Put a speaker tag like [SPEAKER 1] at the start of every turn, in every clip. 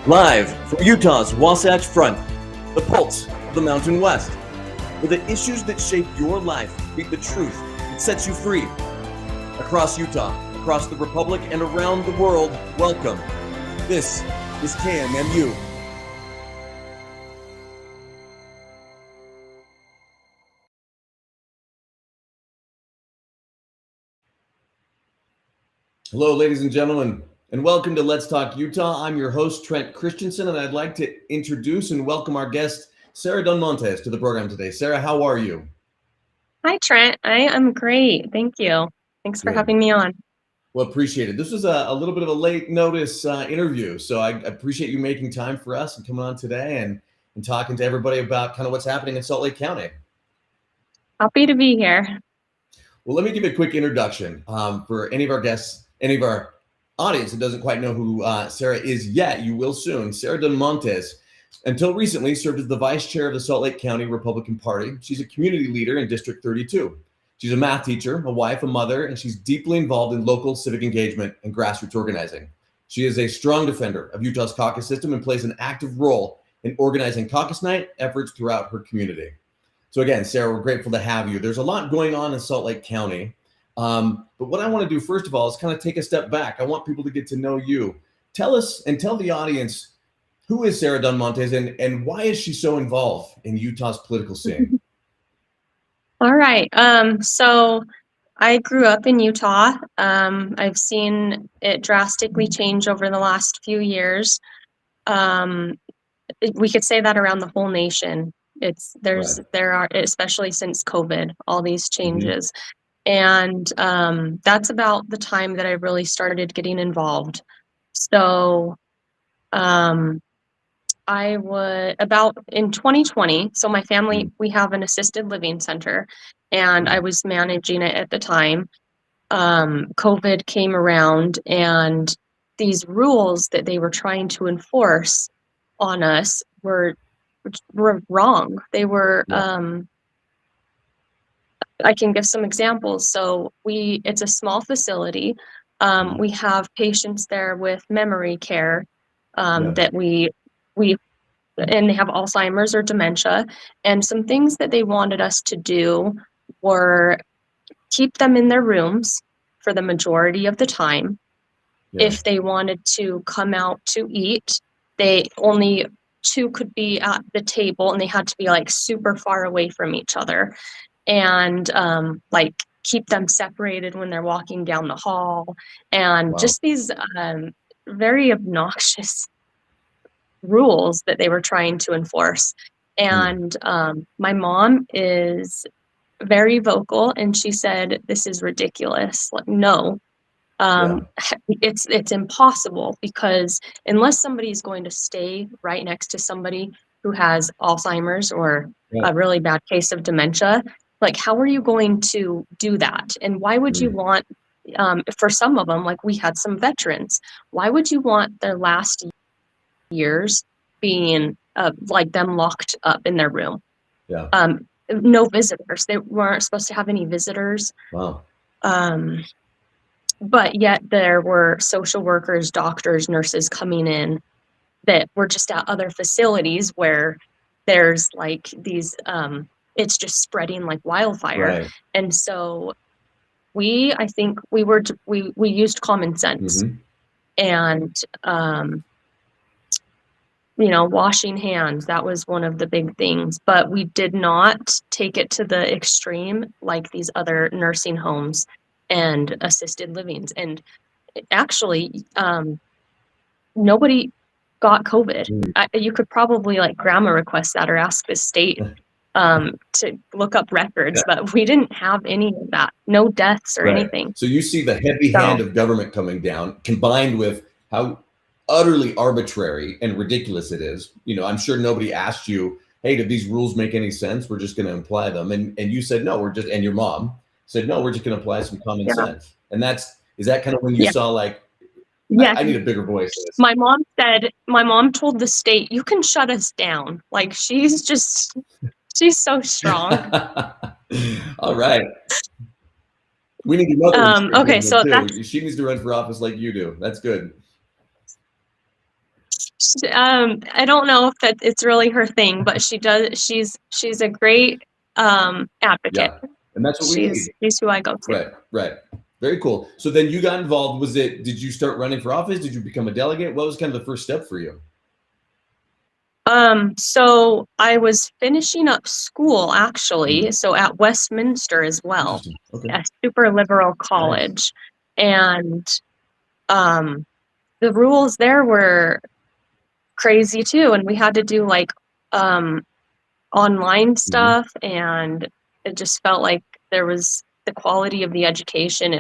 [SPEAKER 1] Live from Utah's Wasatch Front, the pulse of the Mountain West, where the issues that shape your life meet the truth that sets you free. Across Utah, across the Republic, and around the world, welcome. This is KMMU. Hello, ladies and gentlemen, and welcome to Let's Talk Utah. I'm your host, Trent Christensen, and I'd like to introduce and welcome our guest, Sarah Dunmontes, to the program today. Sarah, how are you?
[SPEAKER 2] Hi, Trent. I am great. Thank you. Thanks for having me on.
[SPEAKER 1] Well, appreciate it. This was a little bit of a late notice interview, so I appreciate you making time for us and coming on today and talking to everybody about kind of what's happening in Salt Lake County.
[SPEAKER 2] Happy to be here.
[SPEAKER 1] Well, let me give a quick introduction for any of our guests, any of our audience that doesn't quite know who Sarah is yet. You will soon. Sarah Dunmontes, until recently, served as the vice chair of the Salt Lake County Republican Party. She's a community leader in District 32. She's a math teacher, a wife, a mother, and she's deeply involved in local civic engagement and grassroots organizing. She is a strong defender of Utah's caucus system and plays an active role in organizing caucus night efforts throughout her community. So again, Sarah, we're grateful to have you. There's a lot going on in Salt Lake County. But what I want to do, first of all, is kind of take a step back. I want people to get to know you. Tell us and tell the audience, who is Sarah Dunmontes and why is she so involved in Utah's political scene?
[SPEAKER 2] All right. So I grew up in Utah. I've seen it drastically change over the last few years. We could say that around the whole nation. There are, especially since COVID, all these changes. And that's about the time that I really started getting involved. So I was about in 2020. So my family, we have an assisted living center, and I was managing it at the time. COVID came around, and these rules that they were trying to enforce on us were wrong. They were, I can give some examples. So it's a small facility. We have patients there with memory care that we and they have Alzheimer's or dementia. And some things that they wanted us to do were keep them in their rooms for the majority of the time. If they wanted to come out to eat, only two could be at the table, and they had to be like super far away from each other. And like keep them separated when they're walking down the hall, and just these very obnoxious rules that they were trying to enforce. And my mom is very vocal, and she said, "This is ridiculous. Like, no, it's impossible, because unless somebody is going to stay right next to somebody who has Alzheimer's or a really bad case of dementia, like, how are you going to do that? And why would you want, for some of them, like we had some veterans, why would you want their last years being like them locked up in their room? No visitors. They weren't supposed to have any visitors. But yet there were social workers, doctors, nurses coming in that were just at other facilities where there's like these it's just spreading like wildfire. And so I think we used common sense. And washing hands, that was one of the big things, but we did not take it to the extreme like these other nursing homes and assisted livings. And actually, nobody got COVID. You could probably like grandma request that or ask the state to look up records, but we didn't have any of that. No deaths or anything.
[SPEAKER 1] So you see the heavy hand of government coming down, combined with how utterly arbitrary and ridiculous it is. I'm sure nobody asked you, hey, do these rules make any sense? We're just going to apply them. And you said, no, and your mom said, no, we're just going to apply some common sense. And is that kind of when you saw like, I need a bigger voice.
[SPEAKER 2] My mom told the state, you can shut us down. Like, she's so strong.
[SPEAKER 1] All right. We need another.
[SPEAKER 2] Okay, so
[SPEAKER 1] she needs to run for office like you do. That's good.
[SPEAKER 2] I don't know if that it's really her thing, but she does. She's a great advocate.
[SPEAKER 1] Yeah, and that's what we need.
[SPEAKER 2] She's who I go to.
[SPEAKER 1] Right, right. Very cool. So then you got involved. Did you start running for office? Did you become a delegate? What was kind of the first step for you?
[SPEAKER 2] So I was finishing up school actually,
[SPEAKER 1] Mhm.
[SPEAKER 2] so at Westminster as well,
[SPEAKER 1] Interesting. Okay.
[SPEAKER 2] a super liberal
[SPEAKER 1] Nice.
[SPEAKER 2] college. And um the rules there were crazy too. And we had to do like online
[SPEAKER 1] Mhm.
[SPEAKER 2] stuff, and it just felt like there was the quality of the education.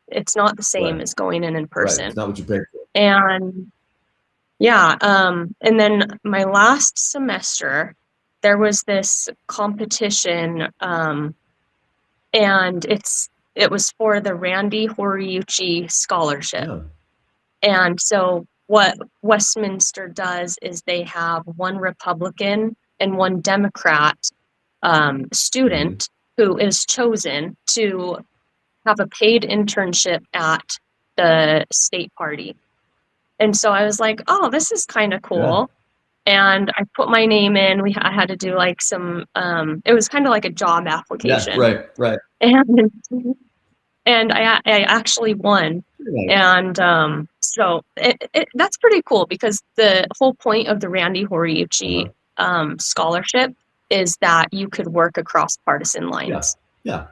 [SPEAKER 2] It's not the same
[SPEAKER 1] Right,
[SPEAKER 2] as going in
[SPEAKER 1] right. It's
[SPEAKER 2] person.
[SPEAKER 1] not what you paid for.
[SPEAKER 2] And yeah, and then my last semester, there was this competition, and it was for the Randy Horiuchi Scholarship.
[SPEAKER 1] Yeah.
[SPEAKER 2] And so what Westminster does is they have one Republican and one Democrat
[SPEAKER 1] Mhm.
[SPEAKER 2] student who is chosen to have a paid internship at the state party. And so I was like, oh, this is kind of
[SPEAKER 1] Yeah.
[SPEAKER 2] cool. And I put my name in. I had to do like some, it was kind of like a job
[SPEAKER 1] Yeah.
[SPEAKER 2] application.
[SPEAKER 1] Right. Right.
[SPEAKER 2] And I actually won.
[SPEAKER 1] Very nice.
[SPEAKER 2] And so that's pretty cool because the whole point of the Randy Horiuchi
[SPEAKER 1] Uh-huh.
[SPEAKER 2] scholarship is that you could work across partisan
[SPEAKER 1] Yeah.
[SPEAKER 2] lines.
[SPEAKER 1] Yeah.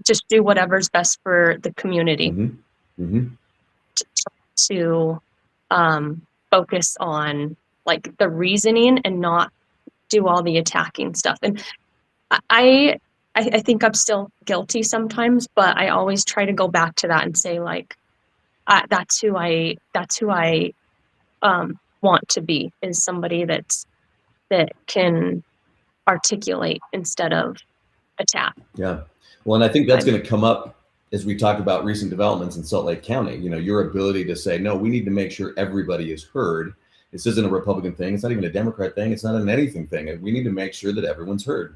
[SPEAKER 2] Just do whatever's best for the community
[SPEAKER 1] Mhm. Mhm.
[SPEAKER 2] to focus on like the reasoning and not do all the attacking stuff. And I I think I'm still guilty sometimes, but I always try to go back to that and say like that's who I want to be, is somebody that can articulate instead of attack.
[SPEAKER 1] Yeah. Well, and I think that's
[SPEAKER 2] I'm
[SPEAKER 1] going to come up as we talk about recent developments in Salt Lake County. Your ability to say, no, we need to make sure everybody is heard. This isn't a Republican thing. It's not even a Democrat thing. It's not an anything thing. And we need to make sure that everyone's heard.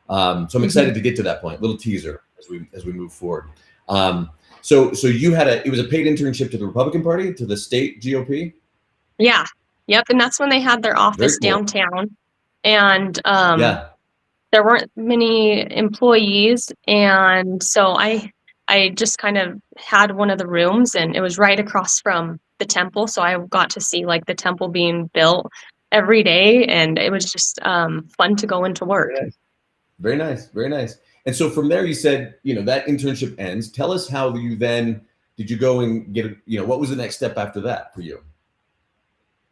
[SPEAKER 1] So I'm
[SPEAKER 2] Mhm.
[SPEAKER 1] excited to get to that point. Little teaser as we move forward. So you had it was a paid internship to the Republican Party, to the state GOP.
[SPEAKER 2] Yeah. Yep. And that's when they had their
[SPEAKER 1] Very
[SPEAKER 2] office
[SPEAKER 1] cool.
[SPEAKER 2] downtown. And
[SPEAKER 1] Yeah.
[SPEAKER 2] there weren't many employees, and so I just kind of had one of the rooms, and it was right across from the temple, so I got to see like the temple being built every day, and it was just fun to go into
[SPEAKER 1] Very
[SPEAKER 2] work.
[SPEAKER 1] nice. Very nice. Very nice. And so from there, you said, that internship ends. Tell us how you then did you go and get, what was the next step after that for you?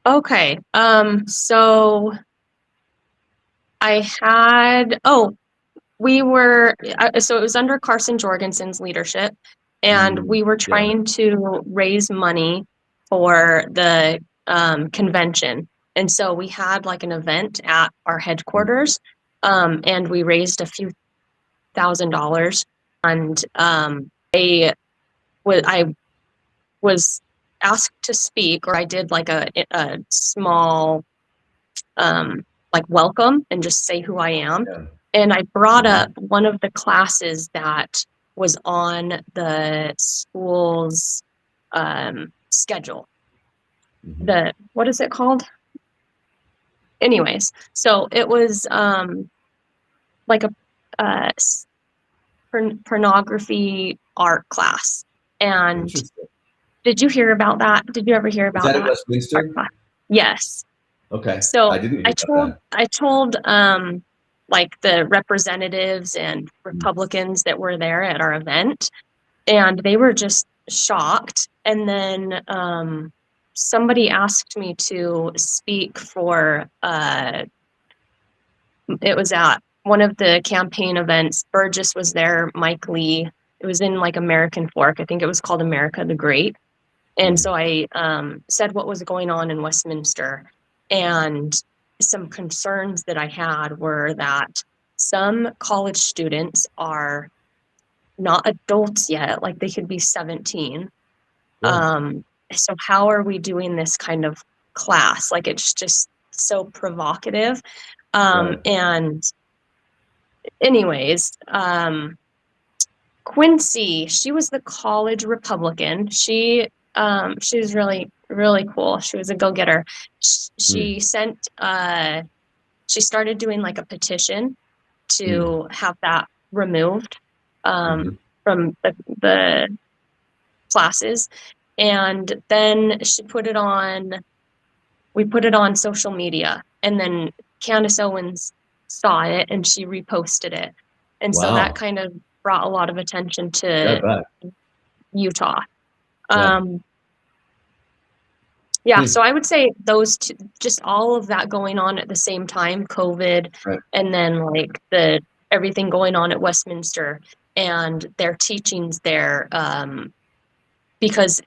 [SPEAKER 2] Okay, so I had we were so it was under Carson Jorgensen's leadership, and we were
[SPEAKER 1] Yeah.
[SPEAKER 2] trying to raise money for the convention. And so we had like an event at our headquarters, and we raised a few $1,000. And I was asked to speak, or I did like a small like welcome and just say who I am.
[SPEAKER 1] Yeah.
[SPEAKER 2] And I brought
[SPEAKER 1] Mhm.
[SPEAKER 2] up one of the classes that was on the school's schedule.
[SPEAKER 1] Mhm.
[SPEAKER 2] What is it called? Anyways, so it was like a pornography art class. And
[SPEAKER 1] Interesting.
[SPEAKER 2] did you hear about that? Did you ever hear
[SPEAKER 1] Was
[SPEAKER 2] about
[SPEAKER 1] that at
[SPEAKER 2] that art
[SPEAKER 1] Westminster?
[SPEAKER 2] class? Yes.
[SPEAKER 1] Okay. I
[SPEAKER 2] So
[SPEAKER 1] didn't
[SPEAKER 2] I
[SPEAKER 1] hear about
[SPEAKER 2] told
[SPEAKER 1] that.
[SPEAKER 2] I told like the representatives and
[SPEAKER 1] Mm.
[SPEAKER 2] Republicans that were there at our event, and they were just shocked. And then somebody asked me to speak for it was at one of the campaign events. Burgess was there, Mike Lee. It was in like American Fork. I think it was called America the Great. And
[SPEAKER 1] Mhm.
[SPEAKER 2] so I said what was going on in Westminster. And some concerns that I had were that some college students are not adults yet, like they could be 17.
[SPEAKER 1] Yeah.
[SPEAKER 2] So how are we doing this kind of class? Like it's just so provocative.
[SPEAKER 1] Right.
[SPEAKER 2] And anyways, Quincy, she was the college Republican. She she was really, really cool. She was a go-getter. She sent, she started doing like a petition to have that removed from the classes. And then we put it on social media, and then Candace Owens saw it and she reposted it. And so that kind of brought a lot of attention to Utah. So I would say those two, just all of that going on at the same time, COVID, and then like everything going on at Westminster and their teachings there, because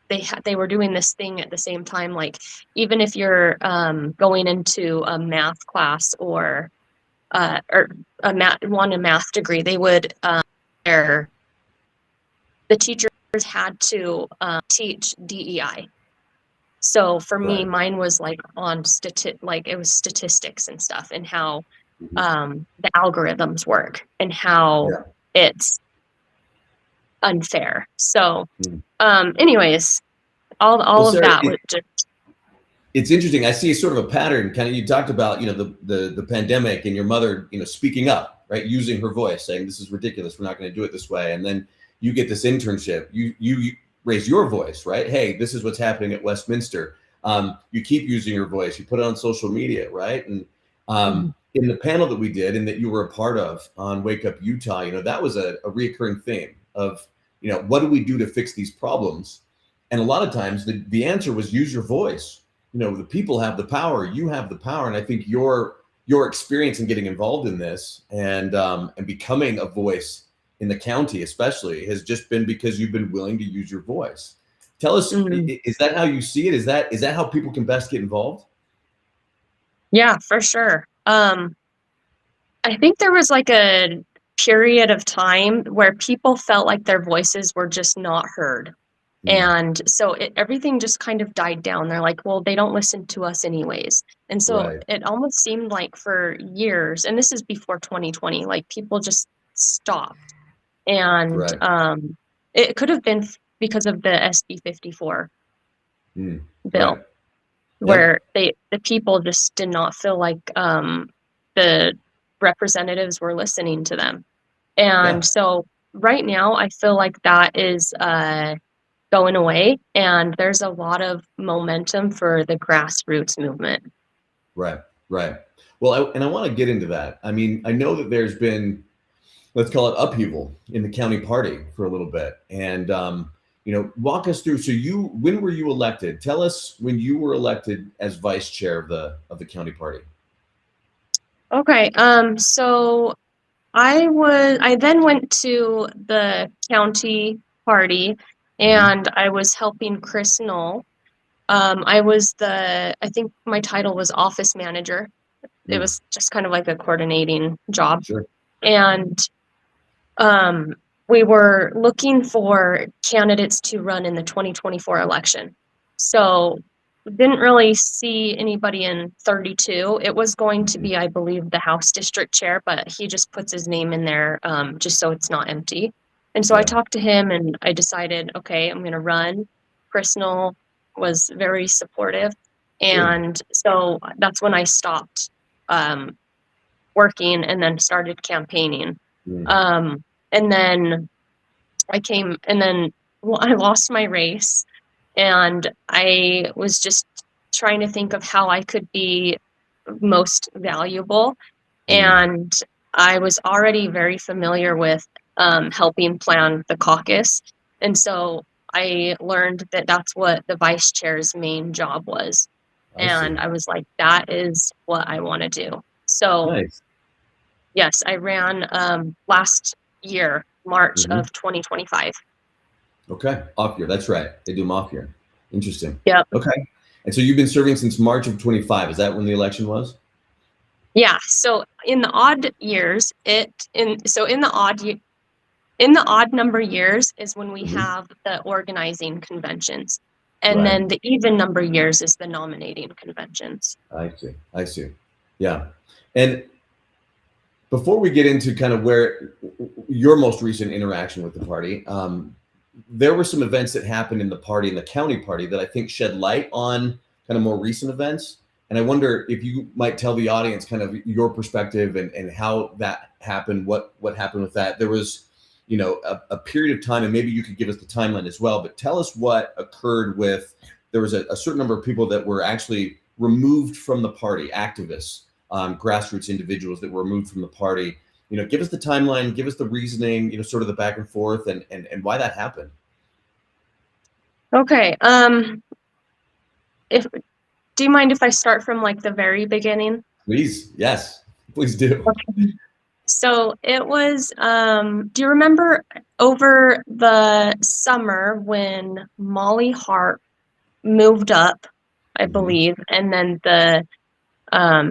[SPEAKER 2] they were doing this thing at the same time. Like even if you're going into a math class or want a math degree, they would the teachers had to teach DEI. So for me, mine was like on it was statistics and stuff, and how the algorithms work and how it's unfair. So anyways, all of that was just.
[SPEAKER 1] It's interesting. I see sort of a pattern. Kind of, you talked about, the pandemic and your mother, speaking up, right, using her voice, saying this is ridiculous, we're not going to do it this way, and then you get this internship. You raise your voice, right? Hey, this is what's happening at Westminster. You keep using your voice. You put it on social media, right? And in the panel that we did and that you were a part of on Wake Up Utah, that was a reoccurring theme of, what do we do to fix these problems? And a lot of times the answer was use your voice. The people have the power. You have the power. And I think your experience in getting involved in this and becoming a voice in the county especially has just been because you've been willing to use your voice. Tell us, is that how you see it? Is that how people can best get involved?
[SPEAKER 2] Yeah, for sure. I think there was like a period of time where people felt like their voices were just not heard. And so everything just kind of died down. They're like, well, they don't listen to us anyways. And so it almost seemed like for years, and this is before 2020, like people just stopped. And it could have been because of the SB 54 bill, where the people just did not feel like the representatives were listening to them. And so right now, I feel like that is going away, and there's a lot of momentum for the grassroots movement.
[SPEAKER 1] Right. Well, I want to get into that. I mean, I know that there's been, let's call it upheaval in the county party for a little bit. And, walk us through. So when were you elected? Tell us when you were elected as vice chair of the county party.
[SPEAKER 2] Okay. So I then went to the county party, and I was helping Chris Knoll. I think my title was office manager. It was just kind of like a coordinating job.
[SPEAKER 1] Sure.
[SPEAKER 2] And we were looking for candidates to run in the 2024 election. So didn't really see anybody in 32. It was going to be, I believe, the House district chair, but he just puts his name in there just so it's not empty. And so I talked to him and I decided, okay, I'm going to run. Chris Knoll was very supportive. And so that's when I stopped working and then started campaigning. And then I lost my race, and I was just trying to think of how I could be most valuable. And I was already very familiar with helping plan the caucus. And so I learned that that's what the vice chair's main job was. And I was like, that is what I want to do. So yes, I ran last year, March of 2025.
[SPEAKER 1] Okay. Off year. That's right. They do them off year. Interesting.
[SPEAKER 2] Yep.
[SPEAKER 1] Okay. And so you've been serving since March of 25. Is that when the election was?
[SPEAKER 2] Yeah. So in the odd years, in the odd number years is when we have the organizing conventions. And then the even number years is the nominating conventions.
[SPEAKER 1] I see. Yeah. And before we get into kind of where your most recent interaction with the party, there were some events that happened in the party, in the county party, that I think shed light on kind of more recent events. And I wonder if you might tell the audience kind of your perspective and how that happened, what happened with that. There was, a period of time, and maybe you could give us the timeline as well, but tell us what occurred with, there was a certain number of people that were actually removed from the party, activists, grassroots individuals that were removed from the party. Give us the timeline, give us the reasoning, sort of the back and forth and why that happened.
[SPEAKER 2] Okay. Do you mind if I start from like the very beginning?
[SPEAKER 1] Please. Yes, please do.
[SPEAKER 2] Okay. So it was, do you remember over the summer when Molly Hart moved up, I believe, and then the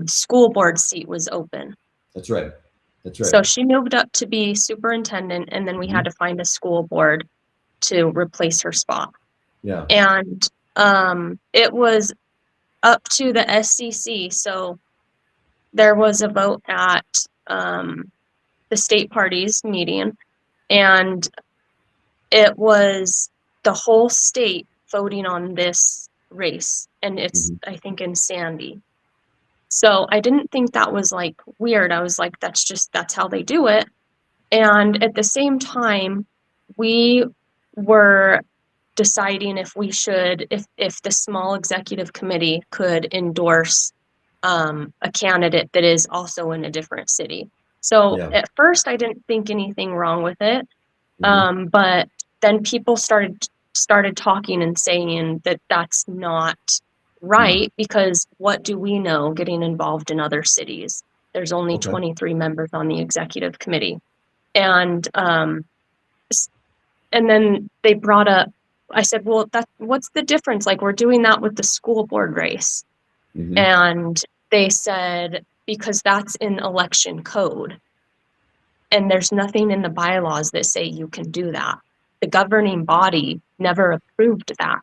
[SPEAKER 2] school board seat was open?
[SPEAKER 1] That's right. That's right.
[SPEAKER 2] So she moved up to be superintendent, and then we had to find a school board to replace her spot.
[SPEAKER 1] Yeah.
[SPEAKER 2] And it was up to the SCC. So there was a vote at the state party's meeting, and it was the whole state voting on this race, and it's I think in Sandy. So I didn't think that was like weird. I was like, that's how they do it. And at the same time, we were deciding if we should, if the small executive committee could endorse a candidate that is also in a different city. So at first I didn't think anything wrong with it. But then people started talking and saying that that's not right, because what do we know getting involved in other cities? There's only 23 members on the executive committee. And then they brought up, I said, well, what's the difference? Like, we're doing that with the school board race. And they said, because that's in election code. And there's nothing in the bylaws that say you can do that. The governing body never approved that.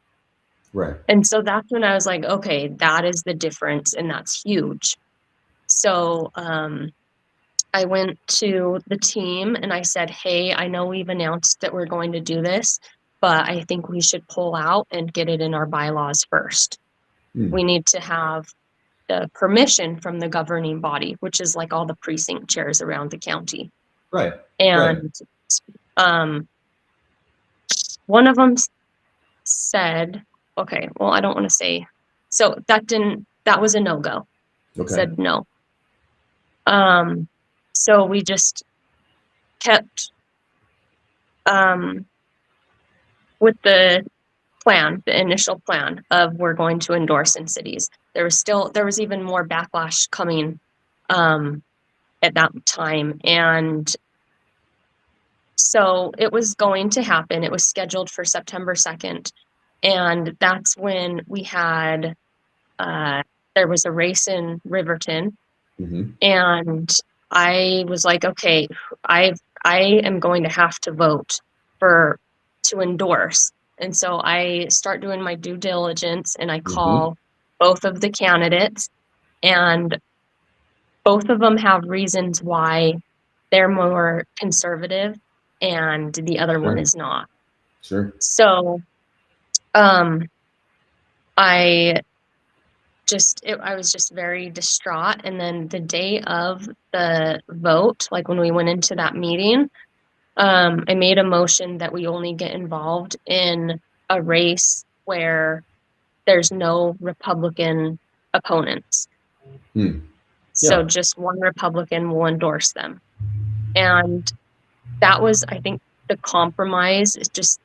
[SPEAKER 1] Right.
[SPEAKER 2] And so that's when I was like, okay, that is the difference, and that's huge. So I went to the team and I said, hey, I know we've announced that we're going to do this, but I think we should pull out and get it in our bylaws first. We need to have the permission from the governing body, which is like all the precinct chairs around the county.
[SPEAKER 1] Right.
[SPEAKER 2] And one of them said, okay, well, I don't want to say, so that was a no-go. Said no. So we just kept with the initial plan of we're going to endorse in cities. There was even more backlash coming at that time. And so it was going to happen. It was scheduled for September 2nd. And that's when we had, there was a race in Riverton. And I was like, okay, I am going to have to vote to endorse. And so I start doing my due diligence, and I call both of the candidates, and both of them have reasons why they're more conservative and the other one is not.
[SPEAKER 1] Sure.
[SPEAKER 2] So I was just very distraught. And then the day of the vote, like when we went into that meeting, I made a motion that we only get involved in a race where there's no Republican opponents. So just one Republican will endorse them. And that was, I think, the compromise. It's just,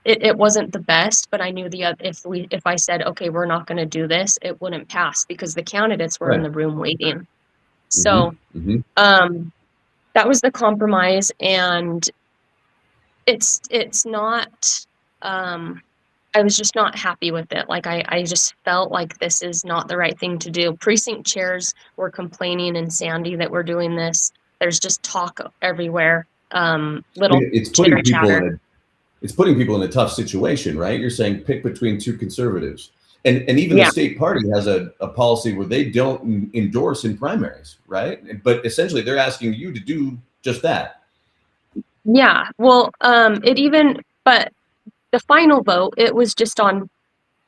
[SPEAKER 2] it wasn't the best, but I knew if I said, okay, we're not going to do this, it wouldn't pass because the candidates were in the room waiting. So that was the compromise, and it's not, I was just not happy with it. Like I just felt like this is not the right thing to do. Precinct chairs were complaining in Sandy that we're doing this. There's just talk everywhere.
[SPEAKER 1] It's putting people in a tough situation, right? You're saying pick between two conservatives. And even the state party has a policy where they don't endorse in primaries, right? But essentially they're asking you to do just that.
[SPEAKER 2] Yeah. Well, it even but the final vote, it was just on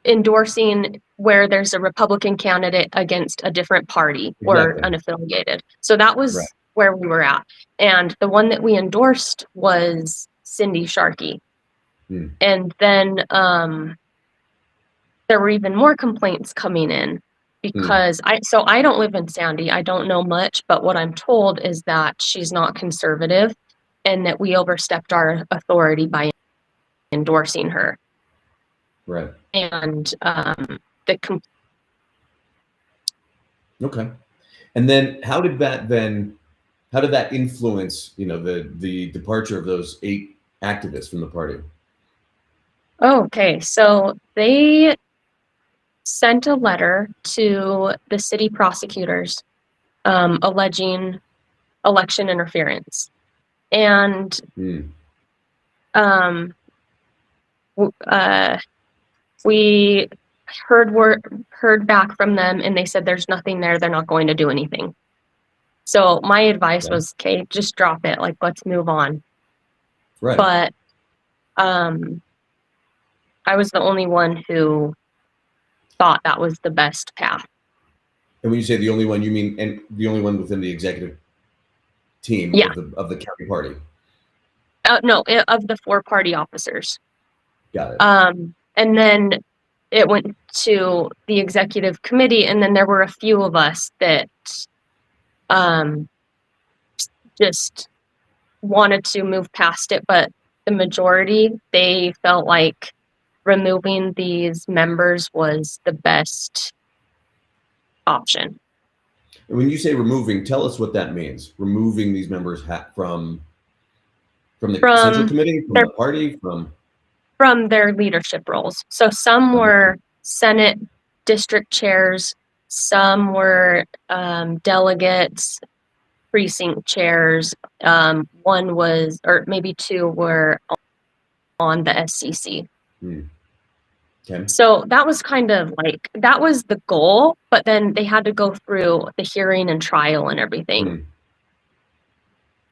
[SPEAKER 2] endorsing where there's a Republican candidate against a different party or
[SPEAKER 1] Exactly.
[SPEAKER 2] unaffiliated. So that was
[SPEAKER 1] Right.
[SPEAKER 2] where we were at. And the one that we endorsed was Cindy Sharkey.
[SPEAKER 1] Hmm.
[SPEAKER 2] And then there were even more complaints coming in because I don't live in Sandy. I don't know much, but what I'm told is that she's not conservative and that we overstepped our authority by endorsing her.
[SPEAKER 1] Right.
[SPEAKER 2] And
[SPEAKER 1] Okay. And then how did that influence, the departure of those 8 activists from the party?
[SPEAKER 2] okay, so they sent a letter to the city prosecutors alleging election interference. And um, we heard back from them, and they said there's nothing there. They're not going to do anything. So my advice was, okay, just drop it. Like, let's move on.
[SPEAKER 1] Right.
[SPEAKER 2] But I was the only one who thought that was the best path.
[SPEAKER 1] And when you say the only one, you mean and the only one within the executive team
[SPEAKER 2] Yeah.
[SPEAKER 1] of the county party?
[SPEAKER 2] No, of the 4 party officers.
[SPEAKER 1] Got it.
[SPEAKER 2] And then it went to the executive committee, and then there were a few of us that just wanted to move past it, but the majority, they felt like removing these members was the best option.
[SPEAKER 1] And when you say removing, tell us what that means. Removing these members from the central committee, from the party,
[SPEAKER 2] from their leadership roles. So some were Senate district chairs, some were delegates, precinct chairs. One was, or maybe 2 were on the SCC.
[SPEAKER 1] Okay.
[SPEAKER 2] So that was kind of like, that was the goal, but then they had to go through the hearing and trial and everything.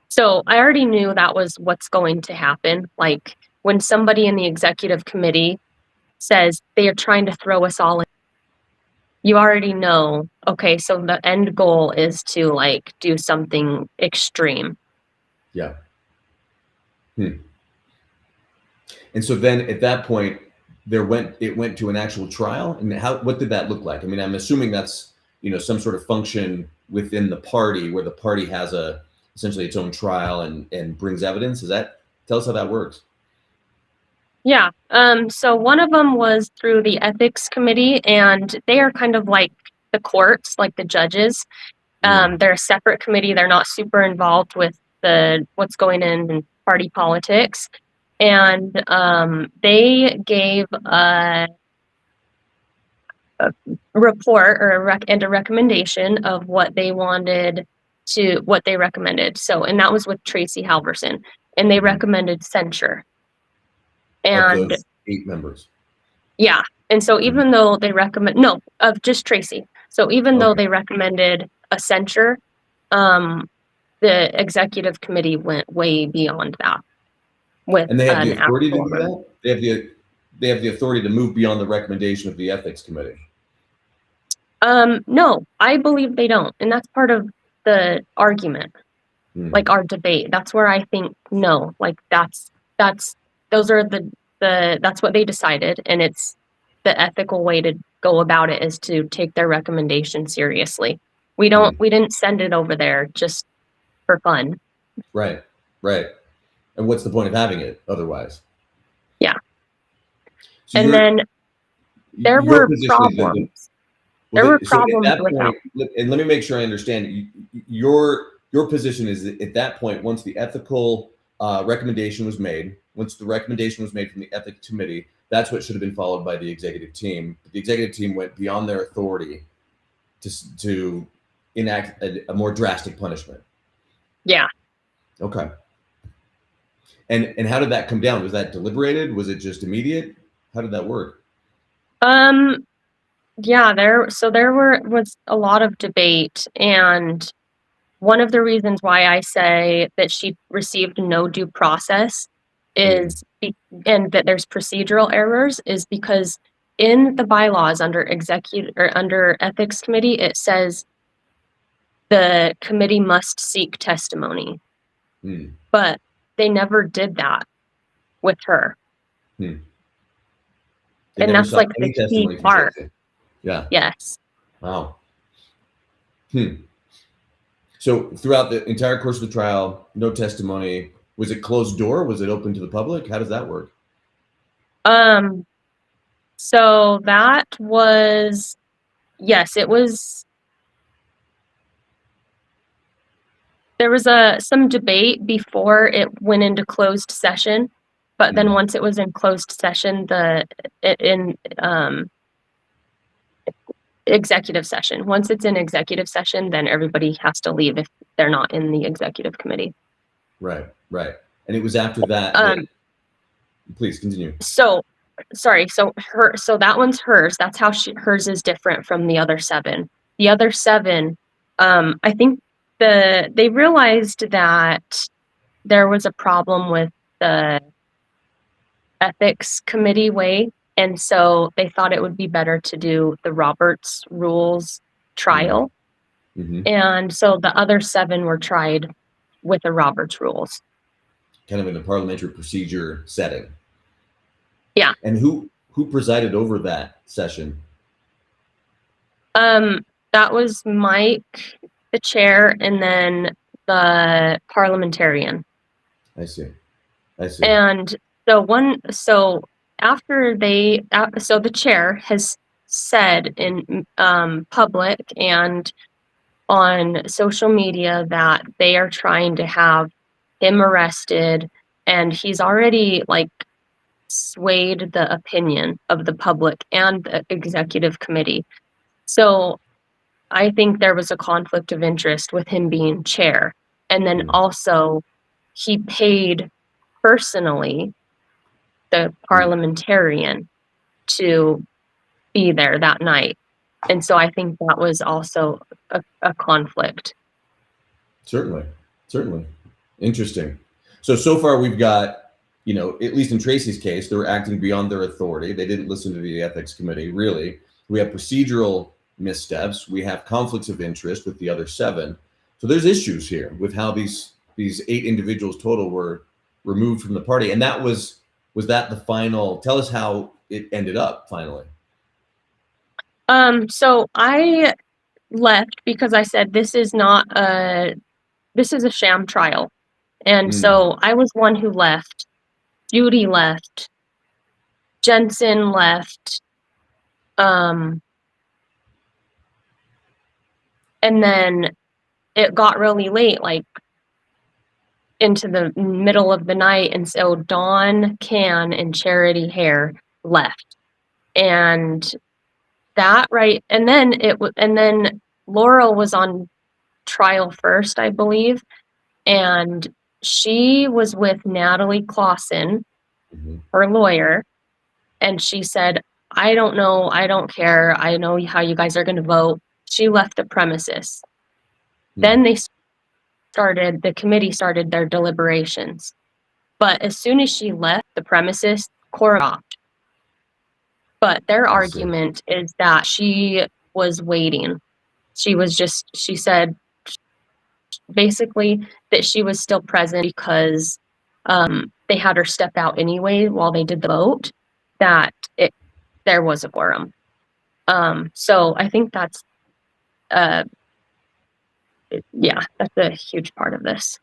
[SPEAKER 2] So I already knew that was what's going to happen. Like, when somebody in the executive committee says they are trying to throw us all in, you already know, okay, so the end goal is to like do something extreme.
[SPEAKER 1] Yeah. And so then at that point, it went to an actual trial. And what did that look like? I mean, I'm assuming that's, some sort of function within the party where the party has essentially its own trial and brings evidence. Tell us how that works.
[SPEAKER 2] Yeah. So one of them was through the ethics committee, and they are kind of like the courts, like the judges. They're a separate committee. They're not super involved with what's going in party politics. And they gave a report or a recommendation of what they recommended. So, and that was with Tracy Halverson, and they recommended censure.
[SPEAKER 1] And
[SPEAKER 2] And
[SPEAKER 1] of those 8 members.
[SPEAKER 2] Yeah. And so even though they of just Tracy. So even though they recommended a censure, the executive committee went way beyond that.
[SPEAKER 1] And they have the authority to do that? They have the authority to move beyond the recommendation of the ethics committee.
[SPEAKER 2] No, I believe they don't. And that's part of the argument, like our debate. That's where I think no, like that's what they decided, and it's the ethical way to go about it is to take their recommendation seriously. We didn't send it over there just for fun.
[SPEAKER 1] Right. And what's the point of having it otherwise?
[SPEAKER 2] Yeah.
[SPEAKER 1] So
[SPEAKER 2] and then there were problems. There were problems
[SPEAKER 1] at that point, and let me make sure I understand. Your position is that at that point, once the ethical recommendation was made, once the recommendation was made from the ethics committee, that's what should have been followed by the executive team. The executive team went beyond their authority to enact a more drastic punishment.
[SPEAKER 2] Yeah.
[SPEAKER 1] Okay. And how did that come down? Was that deliberated? Was it just immediate? How did that work?
[SPEAKER 2] Yeah, there was a lot of debate, and one of the reasons why I say that she received no due process is and that there's procedural errors is because in the bylaws under under ethics committee, it says the committee must seek testimony, but they never did that with her.
[SPEAKER 1] They
[SPEAKER 2] and
[SPEAKER 1] never
[SPEAKER 2] that's
[SPEAKER 1] sought
[SPEAKER 2] like the
[SPEAKER 1] any
[SPEAKER 2] key
[SPEAKER 1] testimony from
[SPEAKER 2] part.
[SPEAKER 1] Tracy. Yeah.
[SPEAKER 2] Yes.
[SPEAKER 1] Wow. So throughout the entire course of the trial, no testimony. Was it closed door? Was it open to the public? How does that work?
[SPEAKER 2] So that was, yes, it was. There was some debate before it went into closed session, but then once it was in closed session, executive session. Once it's in executive session, then everybody has to leave if they're not in the executive committee.
[SPEAKER 1] Right. And it was after that. Please continue.
[SPEAKER 2] So, sorry. So that one's hers. That's how hers is different from the other 7. The other 7, I think they realized that there was a problem with the ethics committee way. And so they thought it would be better to do the Roberts Rules trial. And so the other 7 were tried with the Roberts Rules.
[SPEAKER 1] Kind of in a parliamentary procedure setting.
[SPEAKER 2] Yeah.
[SPEAKER 1] And who presided over that session?
[SPEAKER 2] That was Mike, the chair, and then the parliamentarian.
[SPEAKER 1] I see.
[SPEAKER 2] And so after so the chair has said in public and on social media that they are trying to have him arrested, and he's already like swayed the opinion of the public and the executive committee. So I think there was a conflict of interest with him being chair. And then also he paid personally the parliamentarian to be there that night. And so I think that was also a conflict.
[SPEAKER 1] Certainly. Interesting. So far we've got, at least in Tracy's case, they were acting beyond their authority. They didn't listen to the ethics committee, really. We have procedural missteps. We have conflicts of interest with the other 7. So there's issues here with how these 8 individuals total were removed from the party. And that was that the final? Tell us how it ended up finally.
[SPEAKER 2] So I left because I said this is a sham trial. And so I was one who left. Judy left. Jensen left. And then it got really late, like into the middle of the night. And so Dawn Can and Charity Hare left. And and then Laurel was on trial first, I believe. And she was with Natalie Clausen, her lawyer. And she said, I don't know. I don't care. I know how you guys are going to vote. She left the premises. Then the committee started their deliberations. But as soon as she left the premises, court stopped. But their argument is that she was waiting. She said basically that she was still present because they had her step out anyway while they did the vote, that there was a quorum. So I think that's that's a huge part of this.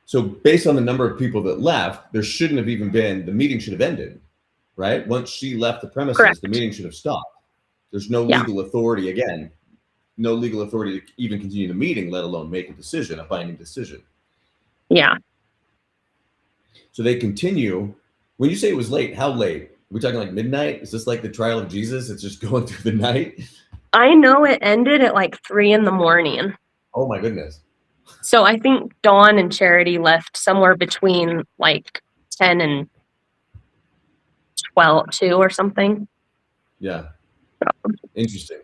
[SPEAKER 1] So based on the number of people that left, there shouldn't have even been, the meeting should have ended, right? Once she left the premises,
[SPEAKER 2] Correct.
[SPEAKER 1] The meeting should have stopped. There's no legal authority, again, no legal authority to even continue the meeting, let alone make a binding decision.
[SPEAKER 2] Yeah.
[SPEAKER 1] So they continue. When you say it was late, how late? Are we talking like midnight? Is this like the trial of Jesus? It's just going through the night?
[SPEAKER 2] I know it ended at like 3 a.m.
[SPEAKER 1] Oh my goodness.
[SPEAKER 2] So I think Dawn and Charity left somewhere between like 10 and 2 or something.
[SPEAKER 1] Yeah. Interesting.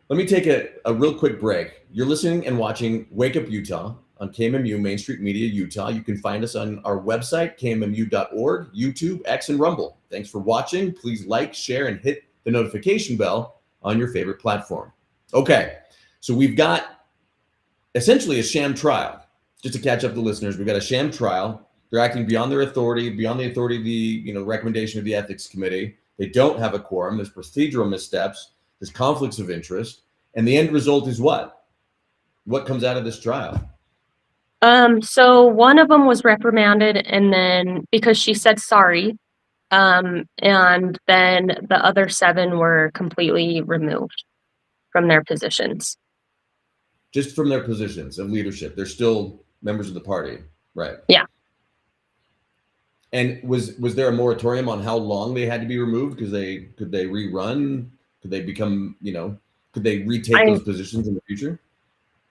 [SPEAKER 1] Let me take a real quick break. You're listening and watching Wake Up Utah. on KMMU, Main Street Media, Utah. You can find us on our website, kmmu.org, YouTube, X, and Rumble. Thanks for watching. Please like, share, and hit the notification bell on your favorite platform. Okay, so we've got essentially a sham trial. Just to catch up the listeners, we've got a sham trial. They're acting beyond their authority, beyond the authority of the recommendation of the ethics committee. They don't have a quorum. There's procedural missteps. There's conflicts of interest, and the end result is what? What comes out of this trial?
[SPEAKER 2] So one of them was reprimanded, and then because she said sorry, and then the other 7 were completely removed from their positions.
[SPEAKER 1] Just from their positions of leadership, they're still members of the party, right?
[SPEAKER 2] Yeah.
[SPEAKER 1] And was there a moratorium on how long they had to be removed? Because could they rerun? Could they become, could they retake those positions in the future?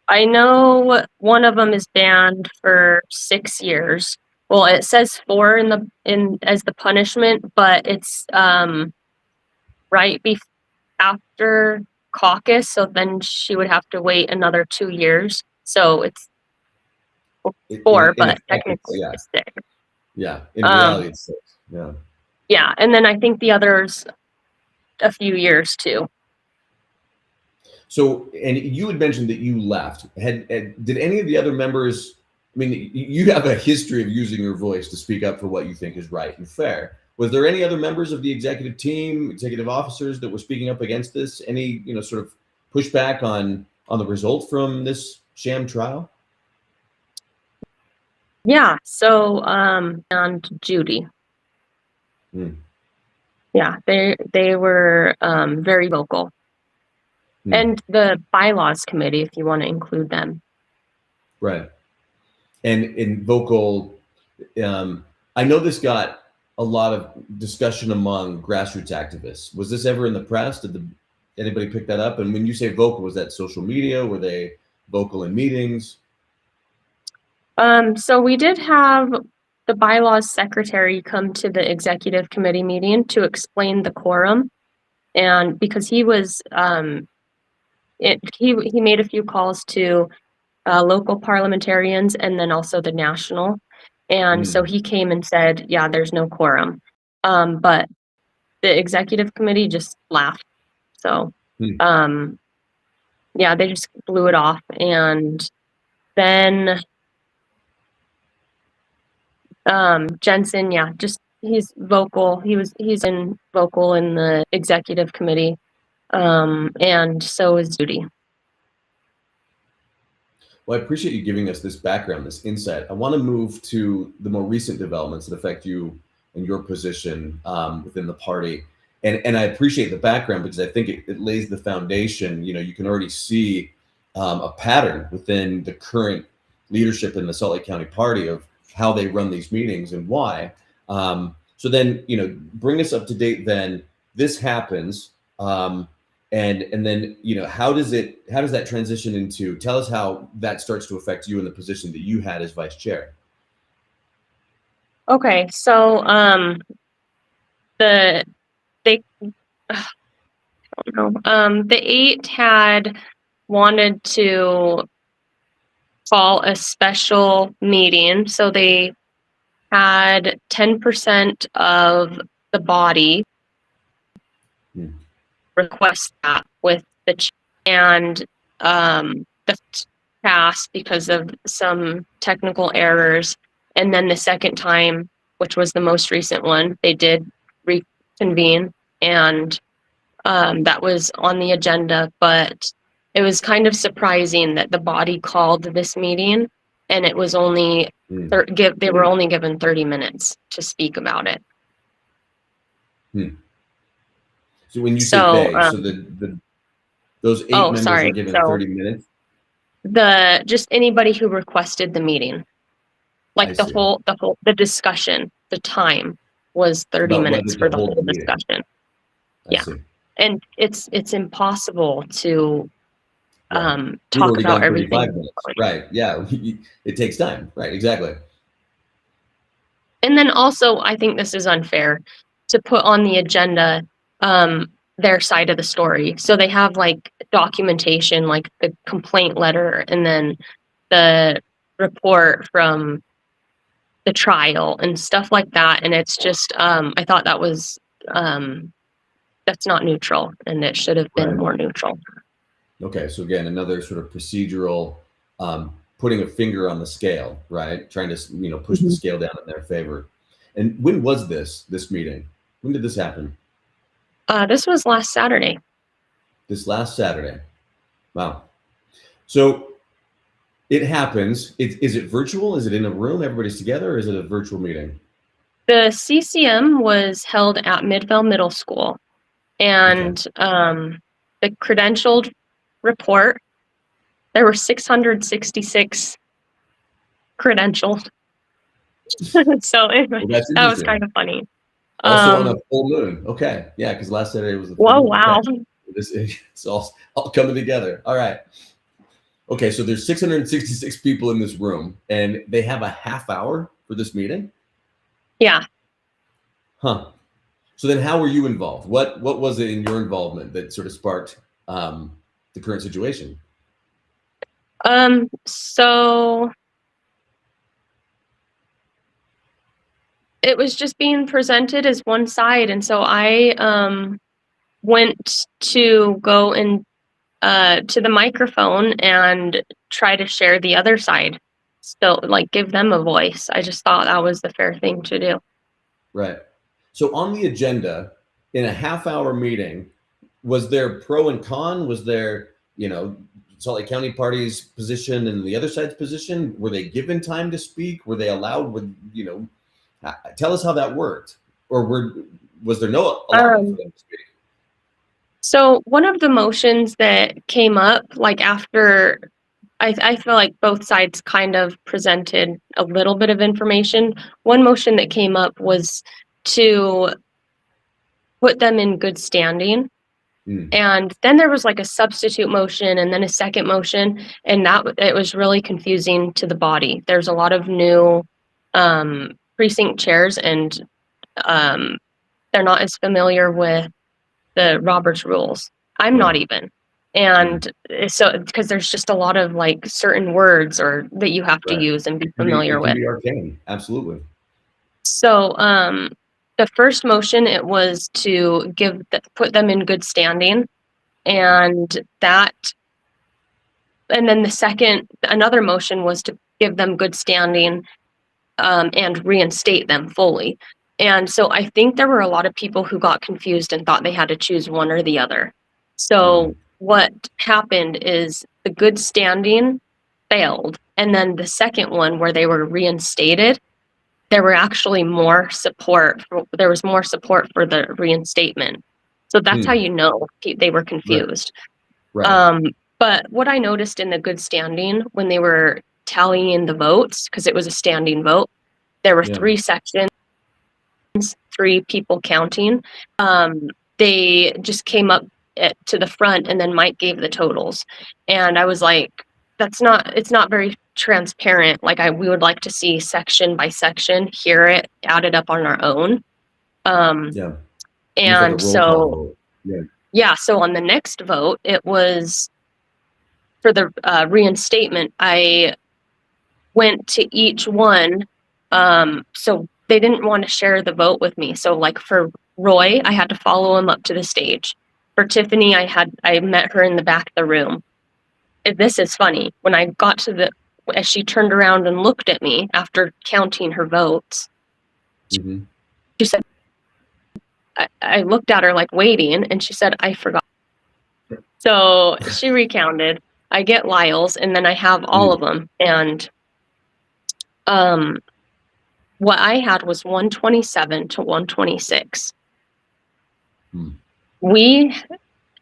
[SPEAKER 2] I know one of them is banned for 6 years. Well, it says 4 as the punishment, but it's right after caucus, so then she would have to wait another 2 years. So it's 4, but technically it's 6.
[SPEAKER 1] Yeah, in reality it's 6. Yeah.
[SPEAKER 2] Yeah, and then I think the other's a few years too.
[SPEAKER 1] So, and you had mentioned that you left. Did any of the other members? I mean, you have a history of using your voice to speak up for what you think is right and fair. Was there any other members of the executive team, executive officers that were speaking up against this? Any, sort of pushback on the result from this sham trial?
[SPEAKER 2] Yeah. So, and Judy. Yeah, they were very vocal. And the bylaws committee, if you want to include them.
[SPEAKER 1] Right. And in vocal, I know this got a lot of discussion among grassroots activists. Was this ever in the press? Did anybody pick that up? And when you say vocal, was that social media? Were they vocal in meetings?
[SPEAKER 2] So we did have the bylaws secretary come to the executive committee meeting to explain the quorum. And because he was, he made a few calls to local parliamentarians and then also the national. And so he came and said, yeah, there's no quorum. But the executive committee just laughed. So, yeah, they just blew it off. And then Jensen, yeah, just he's vocal. He's in vocal in the executive committee. And so is Judy.
[SPEAKER 1] Well, I appreciate you giving us this background, this insight. I want to move to the more recent developments that affect you and your position within the party. And I appreciate the background because I think it lays the foundation. You can already see a pattern within the current leadership in the Salt Lake County Party of how they run these meetings and why. So then, bring us up to date. Then this happens, and then how does that transition into? Tell us how that starts to affect you in the position that you had as vice chair.
[SPEAKER 2] Okay, so the 8 had wanted to call a special meeting, so they had 10% of the body request that with the and the pass because of some technical errors, and then the second time, which was the most recent one, they did reconvene, and that was on the agenda, but it was kind of surprising that the body called this meeting and it was only they were only given 30 minutes to speak about it.
[SPEAKER 1] So when you say they, those 8 members were given 30 minutes?
[SPEAKER 2] Just anybody who requested the meeting. Like the discussion, the time was 30 minutes for the whole discussion. Yeah. And it's impossible to talk about everything.
[SPEAKER 1] Right. Yeah. It takes time. Right. Exactly.
[SPEAKER 2] And then also, I think this is unfair to put on the agenda their side of the story. So they have like documentation, like the complaint letter, and then the report from the trial and stuff like that. And it's just, I thought that was, that's not neutral, and it should have been
[SPEAKER 1] Right.
[SPEAKER 2] more neutral.
[SPEAKER 1] Okay. So again, another sort of procedural, putting a finger on the scale, right? Trying to, push the
[SPEAKER 2] Mhm.
[SPEAKER 1] scale down in their favor. And when was this meeting? When did this happen?
[SPEAKER 2] This was last Saturday.
[SPEAKER 1] This last Saturday. Wow. So it happens. Is it virtual? Is it in a room? Everybody's together, or is it a virtual meeting?
[SPEAKER 2] The CCM was held at Midvale Middle School,
[SPEAKER 1] Okay.
[SPEAKER 2] and the credentialed report, there were 666 credentialed. So anyway,
[SPEAKER 1] Well, that's
[SPEAKER 2] that was
[SPEAKER 1] interesting.
[SPEAKER 2] kind of funny.
[SPEAKER 1] Also on a full moon. Okay. Yeah, because last Saturday was the full
[SPEAKER 2] Whoa,
[SPEAKER 1] moon. Okay.
[SPEAKER 2] wow.
[SPEAKER 1] It's all coming together. All right. Okay, so there's 666 people in this room, and they have a half hour for this meeting?
[SPEAKER 2] Yeah.
[SPEAKER 1] Huh. So then how were you involved? What was it in your involvement that sort of sparked the current situation?
[SPEAKER 2] So it was just being presented as one side, and so I went to go and to the microphone and try to share the other side. So like give them a voice. I just thought that was the fair thing to do.
[SPEAKER 1] Right. So on the agenda, in a half hour meeting, was there pro and con? Was there, Salt Lake County Party's position and the other side's position? Were they given time to speak? Were they allowed tell us how that worked? Or was there no allotment for
[SPEAKER 2] Um,
[SPEAKER 1] them to speak?
[SPEAKER 2] so one of the motions that came up, like after, I feel like both sides kind of presented a little bit of information. One motion that came up was to put them in good standing.
[SPEAKER 1] Hmm.
[SPEAKER 2] And then there was like a substitute motion and then a second motion, and that it was really confusing to the body. There's a lot of new precinct chairs, and um, they're not as familiar with the Roberts rules. I'm not
[SPEAKER 1] Right.
[SPEAKER 2] even.
[SPEAKER 1] Hmm.
[SPEAKER 2] And so because there's just a lot of like certain words or that you have to
[SPEAKER 1] Right.
[SPEAKER 2] use and be
[SPEAKER 1] It
[SPEAKER 2] familiar
[SPEAKER 1] can
[SPEAKER 2] with.
[SPEAKER 1] be arcane. Absolutely.
[SPEAKER 2] So the first motion, it was to put them in good standing, and then another motion was to give them good standing and reinstate them fully. And so I think there were a lot of people who got confused and thought they had to choose one or the other.
[SPEAKER 1] Hmm.
[SPEAKER 2] So what happened is the good standing failed. And then the second one, where they were reinstated, there were actually there was more support for the reinstatement. So that's how
[SPEAKER 1] Hmm.
[SPEAKER 2] you know they were
[SPEAKER 1] Right.
[SPEAKER 2] confused.
[SPEAKER 1] Right.
[SPEAKER 2] Um, but what I noticed in the good standing when they were tallying the votes, because it was a standing vote, there were
[SPEAKER 1] Yeah.
[SPEAKER 2] 3 sections, 3 people counting. They just came up to the front, and then Mike gave the totals. And I was like, it's not very transparent. Like we would like to see section by section, hear it added up on our own. Um,
[SPEAKER 1] Yeah. Almost like a
[SPEAKER 2] and
[SPEAKER 1] roll call
[SPEAKER 2] so,
[SPEAKER 1] vote. Yeah.
[SPEAKER 2] yeah, so on the next vote, it was for the reinstatement. I went to each one. So they didn't want to share the vote with me. So like for Roy, I had to follow him up to the stage. For Tiffany, I met her in the back of the room. This is funny. When I got as she turned around and looked at me after counting her votes,
[SPEAKER 1] Hmm.
[SPEAKER 2] she said, I looked at her like waiting, and she said, I forgot. So she recounted. I get Lyle's, and then I have all
[SPEAKER 1] Mm.
[SPEAKER 2] of them. And um, what I had was 127 to 126.
[SPEAKER 1] Hmm.
[SPEAKER 2] We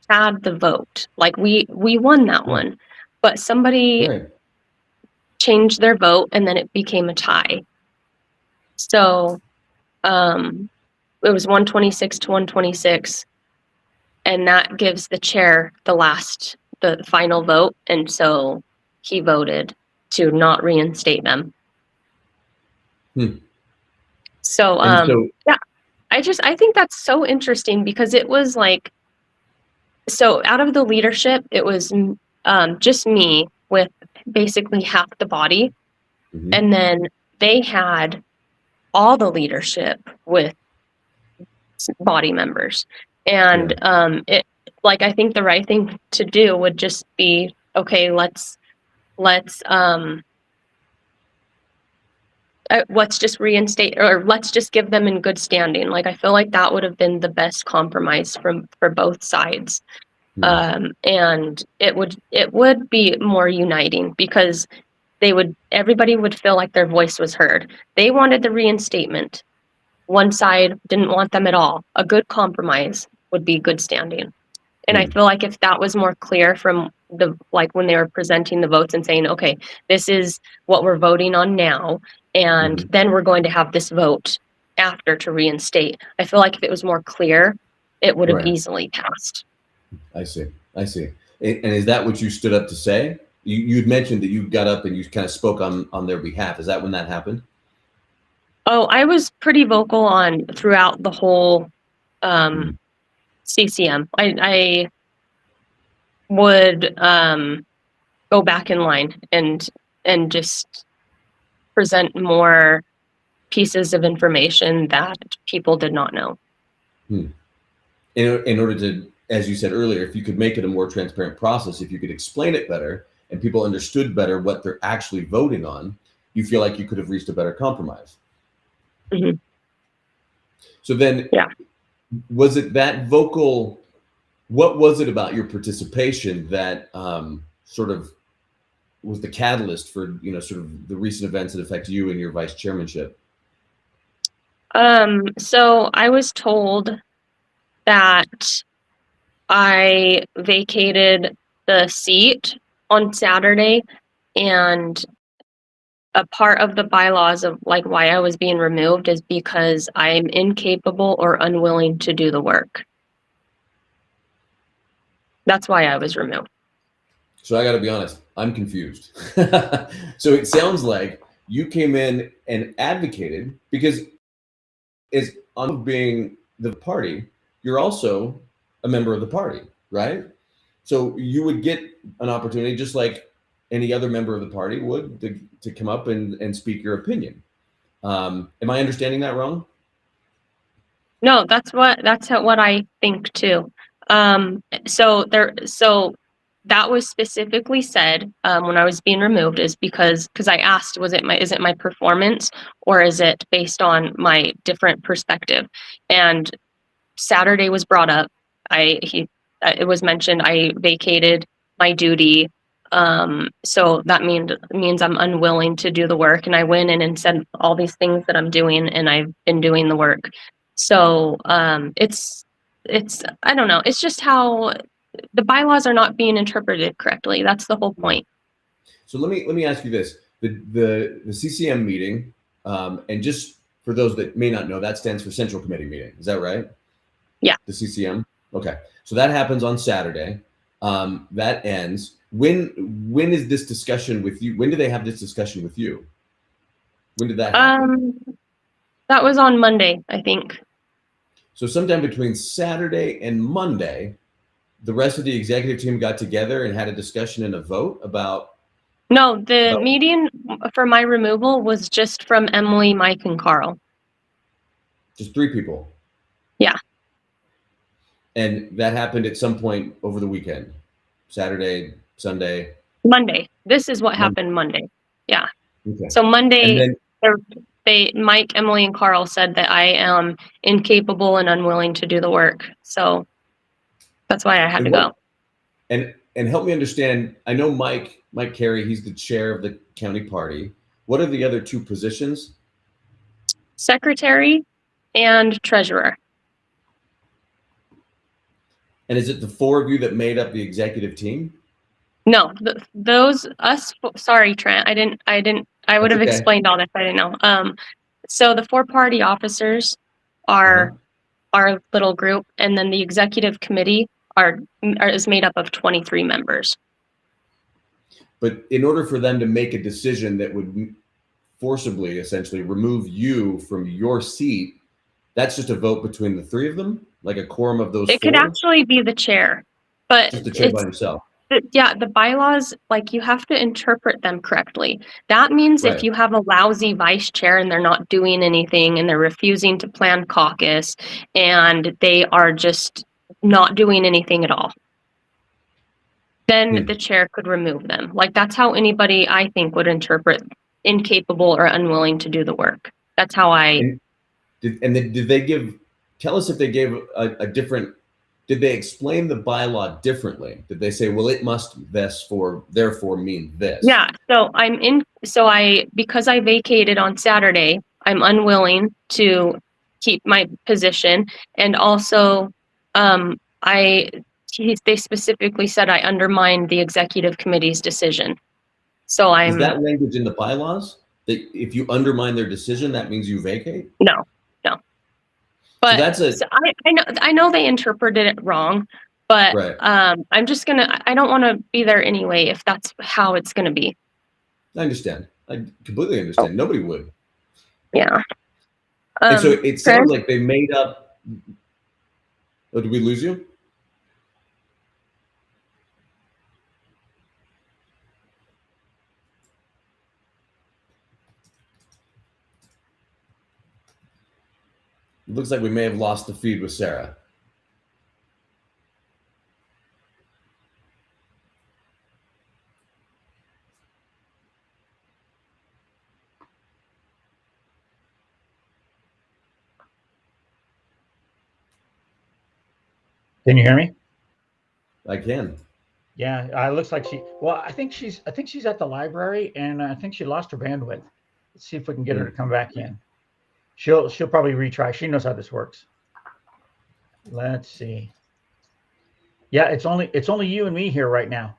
[SPEAKER 2] had the vote. Like we won that
[SPEAKER 1] Yeah.
[SPEAKER 2] one. But somebody
[SPEAKER 1] Right.
[SPEAKER 2] changed their vote, and then it became a tie. So um it was 126 to 126, and that gives the chair the final vote, and so he voted to not reinstate them.
[SPEAKER 1] Hmm.
[SPEAKER 2] So
[SPEAKER 1] And so,
[SPEAKER 2] yeah, I think that's so interesting, because it was like, so out of the leadership, it was just me with basically half the body. And then they had all the leadership with body members. And I think the right thing to do would just be, okay, let's just reinstate, or let's just give them in good standing. Like, I feel like that would have been the best compromise for both sides. And it would be more uniting, because everybody would feel like their voice was heard. They wanted the reinstatement. One side didn't want them at all. A good compromise would be good standing. And I feel like if that was more clear from when they were presenting the votes and saying, okay, this is what we're voting on now, and then we're going to have this vote after to reinstate. I feel like if it was more clear, it would have easily passed.
[SPEAKER 1] I see. And is that what you stood up to say? You'd mentioned that you got up and you kind of spoke on their behalf. Is that when that happened?
[SPEAKER 2] Oh, I was pretty vocal throughout the whole CCM. I would go back in line and just present more pieces of information that people did not know.
[SPEAKER 1] In order to, as you said earlier, if you could make it a more transparent process, if you could explain it better and people understood better what they're actually voting on, you feel like you could have reached a better compromise. So then, was it that vocal? What was it about your participation that sort of was the catalyst for, sort of the recent events that affect you and your vice chairmanship?
[SPEAKER 2] So I was told that I vacated the seat on Saturday, and a part of the bylaws of why I was being removed is because I'm incapable or unwilling to do the work. That's why I was removed.
[SPEAKER 1] So I got to be honest, I'm confused. So it sounds like you came in and advocated, because as on being the party, you're also a member of the party, right? So you would get an opportunity, just like any other member of the party would, to come up and speak your opinion. Am I understanding that wrong?
[SPEAKER 2] No, that's what I think too. So that was specifically said when I was being removed, is because I asked, is it my performance, or is it based on my different perspective? And Saturday was brought up. It was mentioned I vacated my duty. So that means I'm unwilling to do the work. And I went in and said all these things that I'm doing, and I've been doing the work. So it's I don't know. It's just how the bylaws are not being interpreted correctly. That's the whole point.
[SPEAKER 1] So let me ask you this: the CCM meeting, and just for those that may not know, that stands for Central Committee Meeting. Is that right?
[SPEAKER 2] Yeah.
[SPEAKER 1] The CCM. Okay. So that happens on Saturday. That ends. When is this discussion with you? When do they have this discussion with you? When did that happen?
[SPEAKER 2] That was on Monday, I think.
[SPEAKER 1] So sometime between Saturday and Monday, the rest of the executive team got together and had a discussion and a vote about.
[SPEAKER 2] No, the meeting for my removal was just from Emily, Mike, and Carl.
[SPEAKER 1] Just 3 people.
[SPEAKER 2] Yeah.
[SPEAKER 1] And that happened at some point over the weekend, Saturday, Sunday.
[SPEAKER 2] Monday. This is what happened Monday. Yeah.
[SPEAKER 1] Okay.
[SPEAKER 2] So Monday, Mike, Emily, and Carl said that I am incapable and unwilling to do the work. So that's why I had to go.
[SPEAKER 1] And help me understand. I know Mike Carey, he's the chair of the county party. What are the other 2 positions?
[SPEAKER 2] Secretary and treasurer.
[SPEAKER 1] And is it the 4 of you that made up the executive team?
[SPEAKER 2] No, sorry, Trent. I would have explained all this. I didn't know. So the 4 party officers are our little group, and then the executive committee is made up of 23 members.
[SPEAKER 1] But in order for them to make a decision that would forcibly, essentially, remove you from your seat, that's just a vote between the 3 of them, like a quorum of those 4?
[SPEAKER 2] It could actually be the chair, but
[SPEAKER 1] just the chair by himself.
[SPEAKER 2] The bylaws, like, you have to interpret them correctly. That means if
[SPEAKER 1] Right.
[SPEAKER 2] you have a lousy vice chair and they're not doing anything and they're refusing to plan caucus and they are just not doing anything at all, then the chair could remove them. Like, that's how anybody, I think, would interpret incapable or unwilling to do the work. That's how I.
[SPEAKER 1] Did they give? Tell us if they gave a different. Did they explain the bylaw differently? Did they say, well, it must therefore mean this?
[SPEAKER 2] Yeah, because I vacated on Saturday, I'm unwilling to keep my position. And also, they specifically said I undermined the executive committee's decision. So
[SPEAKER 1] Is that language in the bylaws that if you undermine their decision, that means you vacate?
[SPEAKER 2] no.
[SPEAKER 1] So
[SPEAKER 2] But
[SPEAKER 1] that's
[SPEAKER 2] I know they interpreted it wrong, but
[SPEAKER 1] right.
[SPEAKER 2] I don't want to be there anyway if that's how it's gonna be.
[SPEAKER 1] I understand. I completely understand. Nobody would.
[SPEAKER 2] Yeah.
[SPEAKER 1] And so it sounds
[SPEAKER 2] Trent?
[SPEAKER 1] like they made up. Oh, did we lose you? It looks like we may have lost the feed with Sarah.
[SPEAKER 3] Can you hear me?
[SPEAKER 1] I can.
[SPEAKER 3] Yeah, it looks like I think she's at the library, and I think she lost her bandwidth. Let's see if we can get her to come back in. She'll probably retry. She knows how this works. Let's see. Yeah, it's only you and me here right now.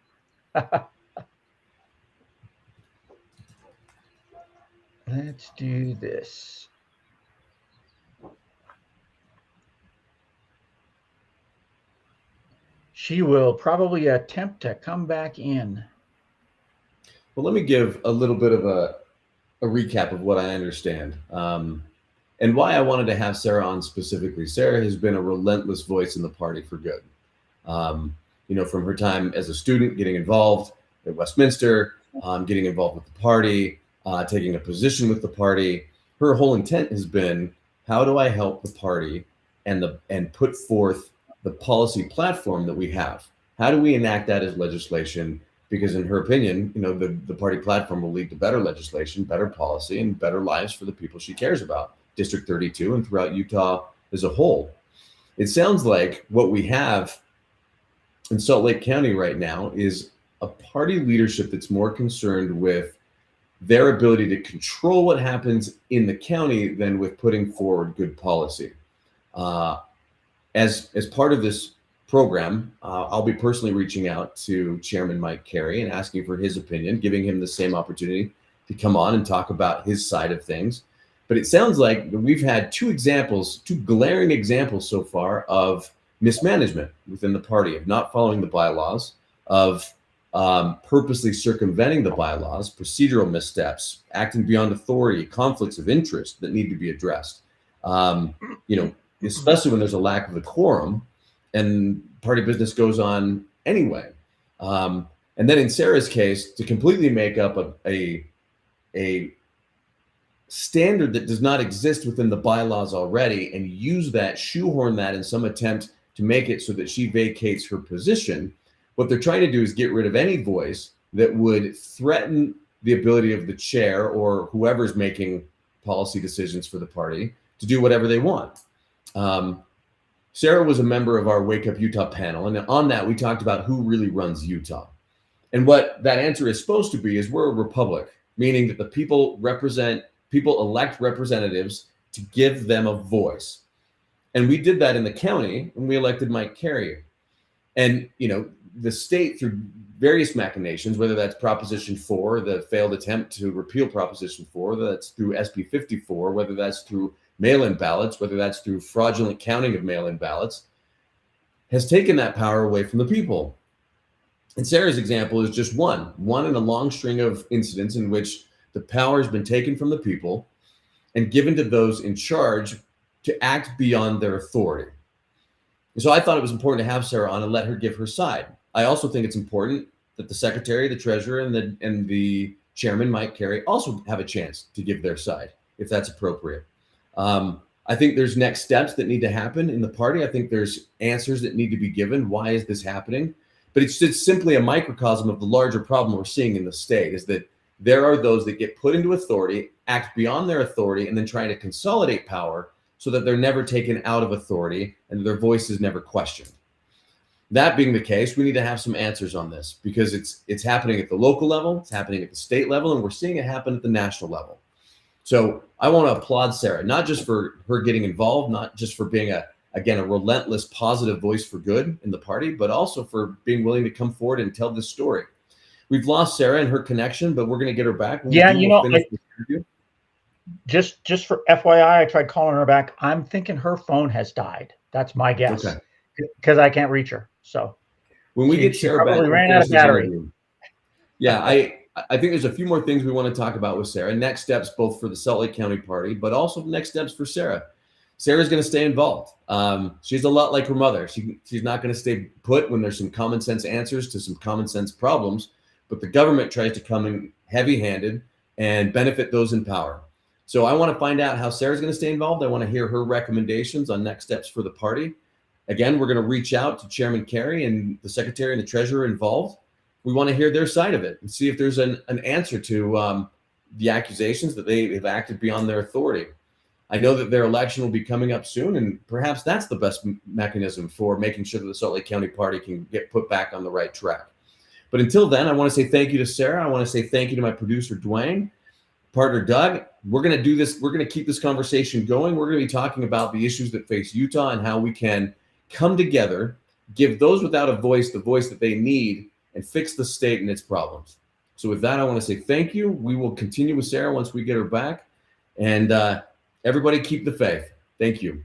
[SPEAKER 3] Let's do this. She will probably attempt to come back in.
[SPEAKER 1] Well, let me give a little bit of a recap of what I understand and why I wanted to have Sarah on specifically. Sarah has been a relentless voice in the party for good. From her time as a student, getting involved at Westminster, getting involved with the party, taking a position with the party. Her whole intent has been, how do I help the party and put forth the policy platform that we have? How do we enact that as legislation? Because in her opinion, the party platform will lead to better legislation, better policy, and better lives for the people she cares about, District 32 and throughout Utah as a whole. It sounds like what we have in Salt Lake County right now is a party leadership that's more concerned with their ability to control what happens in the county than with putting forward good policy. As part of this program, I'll be personally reaching out to Chairman Mike Carey and asking for his opinion, giving him the same opportunity to come on and talk about his side of things. But it sounds like we've had two glaring examples so far of mismanagement within the party, of not following the bylaws, of purposely circumventing the bylaws, procedural missteps, acting beyond authority, conflicts of interest that need to be addressed. Especially when there's a lack of a quorum and party business goes on anyway. And then in Sarah's case, to completely make up a standard that does not exist within the bylaws already and shoehorn that in some attempt to make it so that she vacates her position. What they're trying to do is get rid of any voice that would threaten the ability of the chair or whoever's making policy decisions for the party to do whatever they want. Sarah was a member of our Wake Up Utah panel, and on that we talked about who really runs Utah. And what that answer is supposed to be is we're a republic, meaning that the people elect representatives to give them a voice. And we did that in the county when we elected Mike Carey. And, the state, through various machinations, whether that's Proposition 4, the failed attempt to repeal Proposition 4, whether that's through SB 54, whether that's through mail-in ballots, whether that's through fraudulent counting of mail-in ballots, has taken that power away from the people. And Sarah's example is just one in a long string of incidents in which the power has been taken from the people and given to those in charge to act beyond their authority. And so I thought it was important to have Sarah on and let her give her side. I also think it's important that the secretary, the treasurer, and the chairman, Mike Carey, also have a chance to give their side if that's appropriate. I think there's next steps that need to happen in the party. I think there's answers that need to be given. Why is this happening? But it's just simply a microcosm of the larger problem we're seeing in the state, is that there are those that get put into authority, act beyond their authority, and then try to consolidate power so that they're never taken out of authority and their voice is never questioned. That being the case, we need to have some answers on this, because it's happening at the local level, it's happening at the state level, and we're seeing it happen at the national level. So I want to applaud Sarah, not just for her getting involved, not just for being a relentless positive voice for good in the party, but also for being willing to come forward and tell this story. We've lost Sarah and her connection, but we're going to get her back.
[SPEAKER 3] Yeah, just for FYI, I tried calling her back. I'm thinking her phone has died. That's my guess, because I can't reach her. So
[SPEAKER 1] when we get Sarah back,
[SPEAKER 3] ran out of battery.
[SPEAKER 1] Yeah, I think there's a few more things we want to talk about with Sarah. Next steps, both for the Salt Lake County Party, but also next steps for Sarah. Sarah's going to stay involved. She's a lot like her mother. She's not going to stay put when there's some common sense answers to some common sense problems, but the government tries to come in heavy-handed and benefit those in power. So I want to find out how Sarah's going to stay involved. I want to hear her recommendations on next steps for the party. Again, we're going to reach out to Chairman Carey and the secretary and the treasurer involved. We want to hear their side of it and see if there's an answer to the accusations that they have acted beyond their authority. I know that their election will be coming up soon, and perhaps that's the best mechanism for making sure that the Salt Lake County Party can get put back on the right track. But until then, I want to say thank you to Sarah. I want to say thank you to my producer, Dwayne, partner, Doug. We're going to do this. We're going to keep this conversation going. We're going to be talking about the issues that face Utah and how we can come together, give those without a voice the voice that they need, and fix the state and its problems. So with that, I want to say thank you. We will continue with Sarah once we get her back. And everybody keep the faith. Thank you.